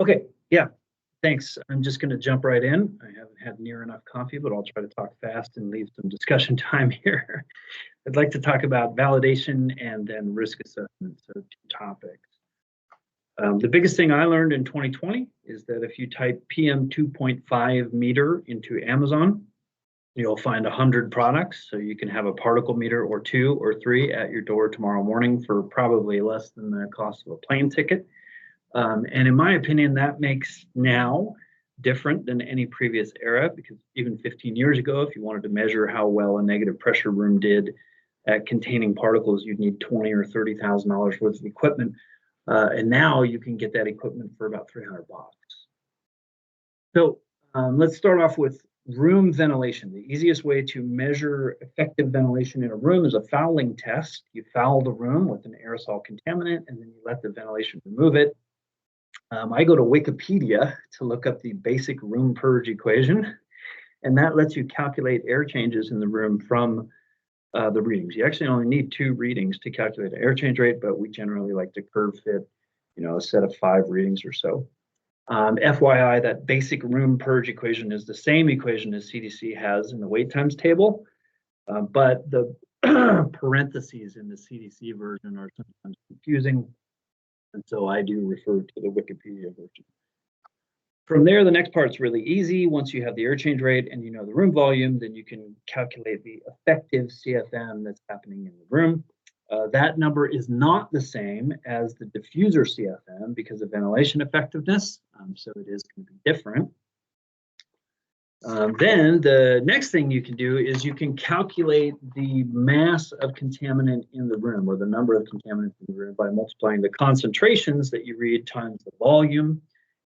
Okay, yeah, thanks. I'm just going to jump right in. I haven't had near enough coffee, but I'll try to talk fast and leave some discussion time here. I'd like to talk about validation and then risk assessment, so 2 topics. The biggest thing I learned in 2020 is that if you type PM 2.5 meter into Amazon, you'll find 100 products. So you can have a particle meter or 2 or 3 at your door tomorrow morning for probably less than the cost of a plane ticket. And in my opinion, that makes now different than any previous era, because even 15 years ago, if you wanted to measure how well a negative pressure room did at containing particles, you'd need $20,000 or $30,000 worth of equipment. And now you can get that equipment for about $300. So let's start off with room ventilation. The easiest way to measure effective ventilation in a room is a fouling test. You foul the room with an aerosol contaminant, and then you let the ventilation remove it. I go to Wikipedia to look up the basic room purge equation, and that lets you calculate air changes in the room from the readings. You actually only need 2 readings to calculate the air change rate, but we generally like to curve fit, a set of 5 readings or so. FYI, that basic room purge equation is the same equation as CDC has in the wait times table, but the parentheses in the CDC version are sometimes confusing, and so I do refer to the Wikipedia version. From there, the next part's really easy. Once you have the air change rate and you know the room volume, then you can calculate the effective CFM that's happening in the room. That number is not the same as the diffuser CFM because of ventilation effectiveness, so it is going to be different. Then the next thing you can do is you can calculate the mass of contaminant in the room, or the number of contaminants in the room, by multiplying the concentrations that you read times the volume.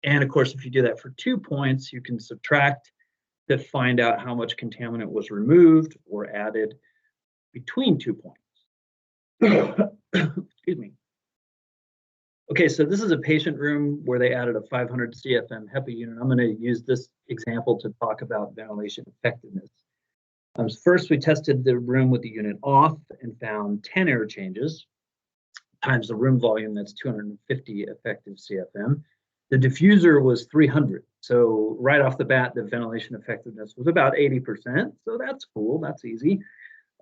And of course, if you do that for 2 points, you can subtract to find out how much contaminant was removed or added between 2 points. Excuse me. Okay, so this is a patient room where they added a 500 CFM HEPA unit. I'm going to use this example to talk about ventilation effectiveness. First, we tested the room with the unit off and found 10 air changes times the room volume, that's 250 effective CFM. The diffuser was 300. So right off the bat, the ventilation effectiveness was about 80%. So that's cool, that's easy.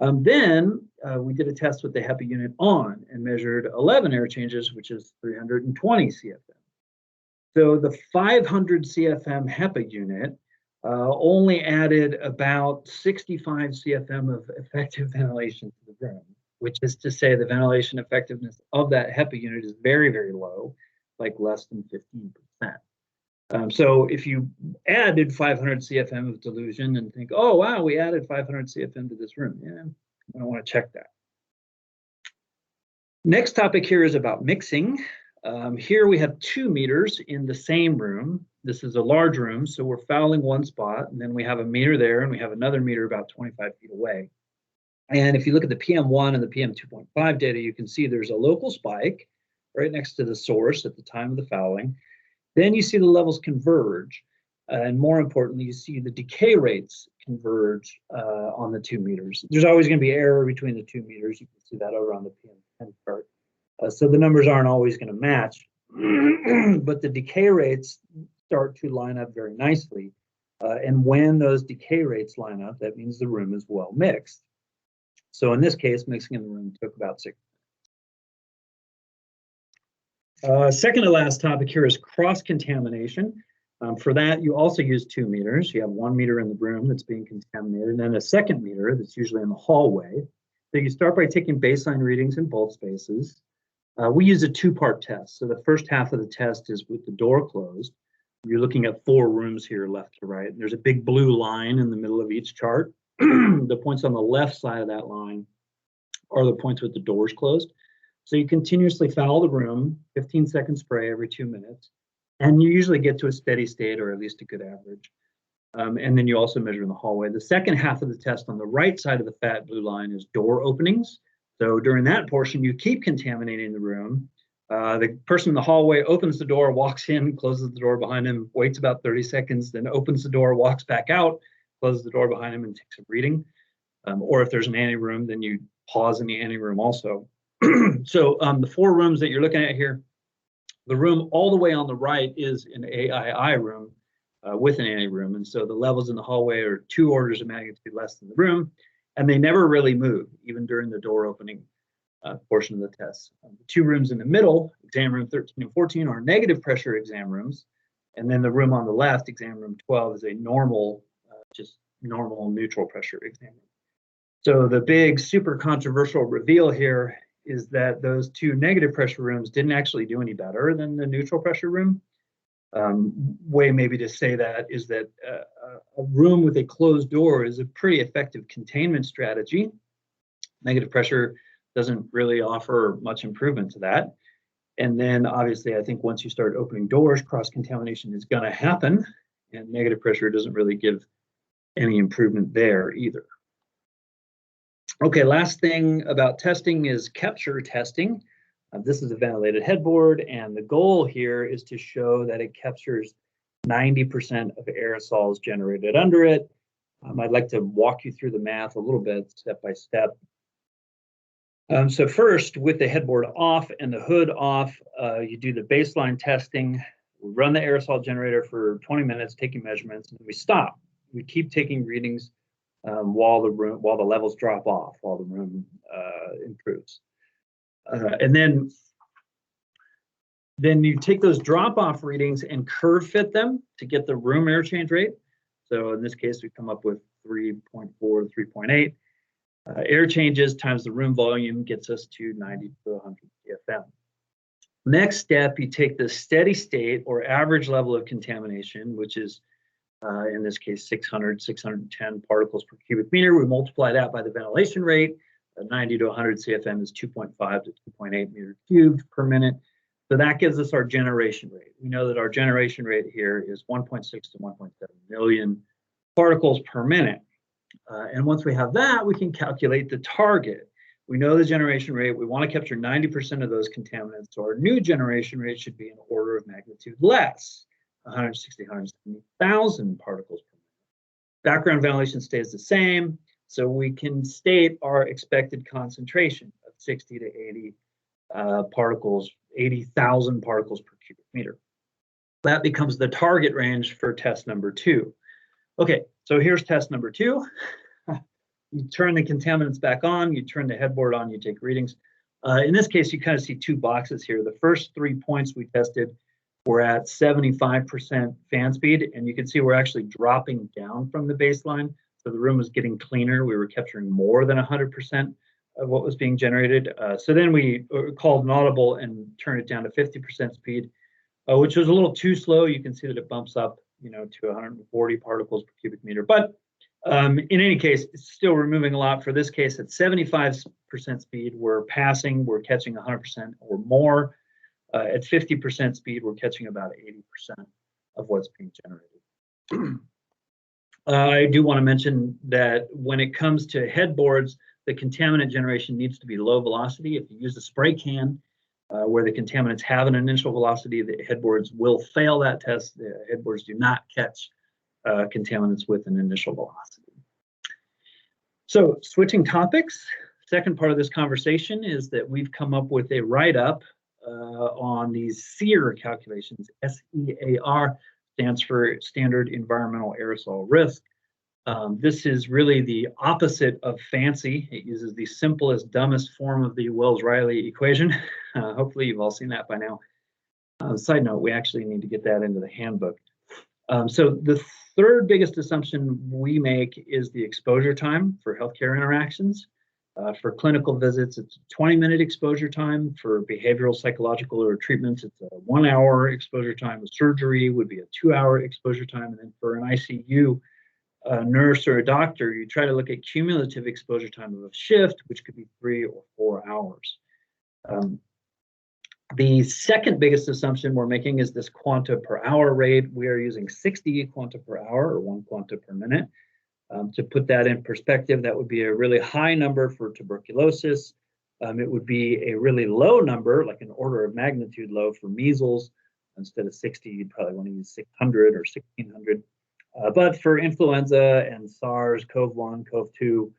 Then we did a test with the HEPA unit on and measured 11 air changes, which is 320 CFM. So the 500 CFM HEPA unit only added about 65 CFM of effective ventilation to the room, which is to say the ventilation effectiveness of that HEPA unit is very, very low, like less than 15%. So if you added 500 CFM of dilution and think, oh, wow, we added 500 CFM to this room, yeah, I don't want to check that. Next topic here is about mixing. Here we have 2 meters in the same room. This is a large room, so we're fouling one spot, and then we have a meter there, and we have another meter about 25 feet away. And if you look at the PM1 and the PM 2.5 data, you can see there's a local spike right next to the source at the time of the fouling. Then you see the levels converge, and more importantly, you see the decay rates converge on the 2 meters. There's always going to be error between the 2 meters. You can see that over on the PM10 chart. So the numbers aren't always going to match, but the decay rates start to line up very nicely. And when those decay rates line up, that means the room is well mixed. So in this case, mixing in the room took about 6 minutes. Second to last topic here is cross-contamination. For that, you also use 2 meters. You have 1 meter in the room that's being contaminated, and then a second meter that's usually in the hallway. So you start by taking baseline readings in both spaces. We use a 2-part test. So the first half of the test is with the door closed. You're looking at 4 rooms here, left to right. There's a big blue line in the middle of each chart. The points on the left side of that line are the points with the doors closed. So you continuously foul the room, 15-second spray every 2 minutes, and you usually get to a steady state, or at least a good average. And then you also measure in the hallway. The second half of the test on the right side of the fat blue line is door openings. So during that portion, you keep contaminating the room. The person in the hallway opens the door, walks in, closes the door behind him, waits about 30 seconds, then opens the door, walks back out, closes the door behind him, and takes a reading. Or if there's an ante room, then you pause in the ante room also. So the 4 rooms that you're looking at here, The room all the way on the right is an AII room with an ANA room. And so the levels in the hallway are 2 orders of magnitude less than the room. And they never really move, even during the door opening portion of the test. The 2 rooms in the middle, exam room 13 and 14, are negative pressure exam rooms. And then the room on the left, exam room 12, is a normal, just normal neutral pressure exam room. So the big super controversial reveal here is that those 2 negative pressure rooms didn't actually do any better than the neutral pressure room. Way maybe to say that is that a room with a closed door is a pretty effective containment strategy. Negative pressure doesn't really offer much improvement to that. And then obviously, I think once you start opening doors, cross-contamination is going to happen, and negative pressure doesn't really give any improvement there either. Okay, last thing about testing is capture testing. This is a ventilated headboard, and the goal here is to show that it captures 90% of aerosols generated under it. I'd like to walk you through the math a little bit, step by step. So first, with the headboard off and the hood off, you do the baseline testing. We run the aerosol generator for 20 minutes, taking measurements, and we stop. We keep taking readings while the levels drop off, while the room improves. And then you take those drop-off readings and curve fit them to get the room air change rate. So in this case, we come up with 3.4 to 3.8. Air changes times the room volume gets us to 90 to 100 CFM. Next step, you take the steady state or average level of contamination, which is in this case 610 particles per cubic meter. We multiply that by the ventilation rate. 90 to 100 CFM is 2.5 to 2.8 meter cubed per minute. So that gives us our generation rate. We know that our generation rate here is 1.6 to 1.7 million particles per minute. And once we have that, we can calculate the target. We know the generation rate. We want to capture 90% of those contaminants. So our new generation rate should be an order of magnitude less, 160, 170,000 particles per minute. Background ventilation stays the same. So we can state our expected concentration of 60 to 80 particles, 80,000 particles per cubic meter. That becomes the target range for test number 2. Okay, so here's test number 2. You turn the contaminants back on, you turn the headboard on, you take readings. In this case, you kind of see 2 boxes here. The first 3 points we tested were at 75% fan speed, and you can see we're actually dropping down from the baseline. So the room was getting cleaner. We were capturing more than 100% of what was being generated. So then we called an audible and turned it down to 50% speed, which was a little too slow. You can see that it bumps up, to 140 particles per cubic meter. But in any case, it's still removing a lot. For this case, at 75% speed, we're passing, we're catching 100% or more. At 50% speed, we're catching about 80% of what's being generated. I do want to mention that when it comes to headboards, the contaminant generation needs to be low velocity. If you use a spray can where the contaminants have an initial velocity, the headboards will fail that test. The headboards do not catch contaminants with an initial velocity. So switching topics, second part of this conversation is that we've come up with a write-up on these SEAR calculations. SEAR stands for Standard Environmental Aerosol Risk. This is really the opposite of fancy. It uses the simplest, dumbest form of the Wells-Riley equation. Hopefully you've all seen that by now. Side note, we actually need to get that into the handbook. So the third biggest assumption we make is the exposure time for healthcare interactions. For clinical visits, it's a 20-minute exposure time. For behavioral, psychological, or treatments, it's a 1-hour exposure time. A surgery would be a 2-hour exposure time. And then for an ICU nurse or a doctor, you try to look at cumulative exposure time of a shift, which could be 3 or 4 hours. The second biggest assumption we're making is this quanta per hour rate. We are using 60 quanta per hour, or 1 quanta per minute. To put that in perspective, that would be a really high number for tuberculosis. It would be a really low number, like an order of magnitude low for measles. Instead of 60, you'd probably want to use 600 or 1600. But for influenza and SARS, CoV-1, CoV-2,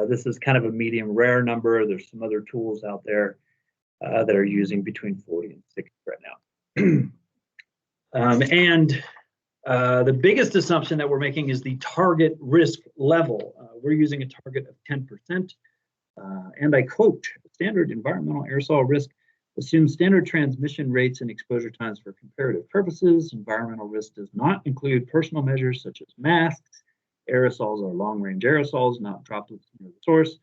this is kind of a medium rare number. There's some other tools out there that are using between 40 and 60 right now. The biggest assumption that we're making is the target risk level. We're using a target of 10%. And I quote, standard environmental aerosol risk assumes standard transmission rates and exposure times for comparative purposes. Environmental risk does not include personal measures such as masks. Aerosols are long-range aerosols, not droplets near the source.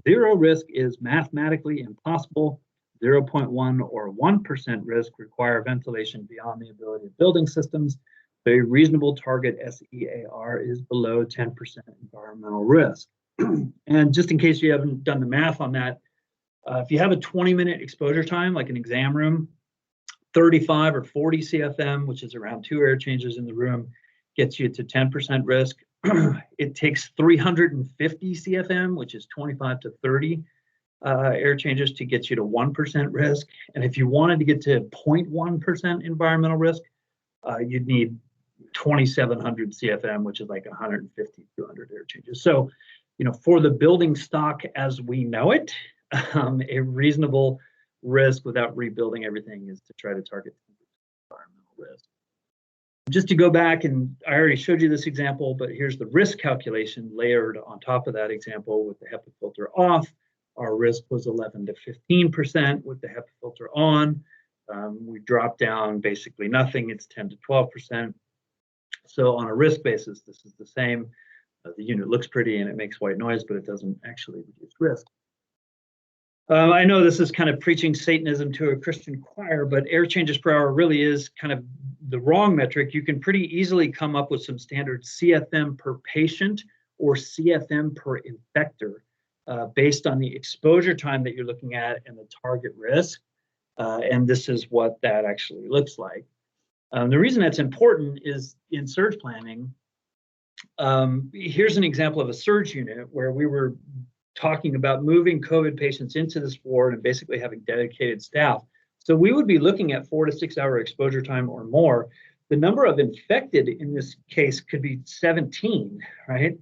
Zero risk is mathematically impossible. 0.1 or 1% risk require ventilation beyond the ability of building systems. A reasonable target SEAR is below 10% environmental risk. And just in case you haven't done the math on that, if you have a 20-minute exposure time, like an exam room, 35 or 40 CFM, which is around 2 air changes in the room, gets you to 10% risk. It takes 350 CFM, which is 25 to 30 air changes to get you to 1% risk. And if you wanted to get to 0.1% environmental risk, you'd need 2,700 CFM, which is like 150, 200 air changes. So, for the building stock as we know it, a reasonable risk without rebuilding everything is to try to target environmental risk. Just to go back, and I already showed you this example, but here's the risk calculation layered on top of that example with the HEPA filter off. Our risk was 11 to 15% with the HEPA filter on. We dropped down basically nothing. It's 10 to 12%. So on a risk basis, this is the same. The unit looks pretty and it makes white noise, but it doesn't actually reduce risk. I know this is kind of preaching Satanism to a Christian choir, but air changes per hour really is kind of the wrong metric. You can pretty easily come up with some standard CFM per patient or CFM per infector based on the exposure time that you're looking at and the target risk. And this is what that actually looks like. The reason that's important is in surge planning. Here's an example of a surge unit where we were talking about moving COVID patients into this ward and basically having dedicated staff. So we would be looking at 4 to 6 hour exposure time or more. The number of infected in this case could be 17, right?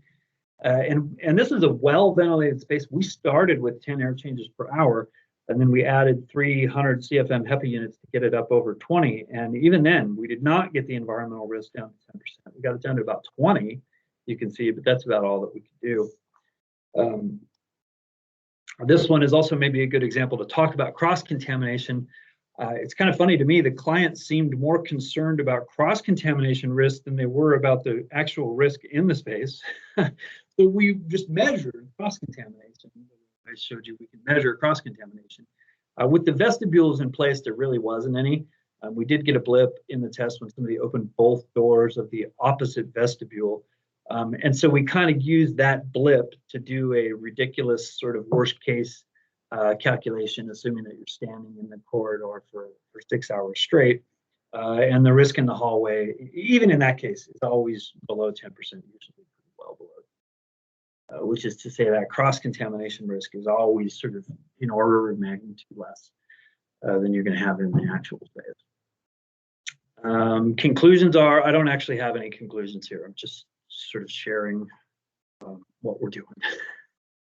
And this is a well-ventilated space. We started with 10 air changes per hour, and then we added 300 CFM HEPA units to get it up over 20. And even then, we did not get the environmental risk down to 10%. We got it down to about 20, you can see, but that's about all that we could do. This one is also maybe a good example to talk about cross-contamination. It's kind of funny to me, the client seemed more concerned about cross-contamination risk than they were about the actual risk in the space. So we just measured cross-contamination. I showed you we can measure cross-contamination. With the vestibules in place, there really wasn't any. We did get a blip in the test when somebody opened both doors of the opposite vestibule. And so we kind of used that blip to do a ridiculous sort of worst case calculation, assuming that you're standing in the corridor for 6 hours straight. And the risk in the hallway, even in that case, is always below 10%, usually pretty well below. Which is to say that cross-contamination risk is always sort of in order of magnitude less than you're going to have in the actual space. Conclusions are, I don't actually have any conclusions here. I'm just sort of sharing what we're doing.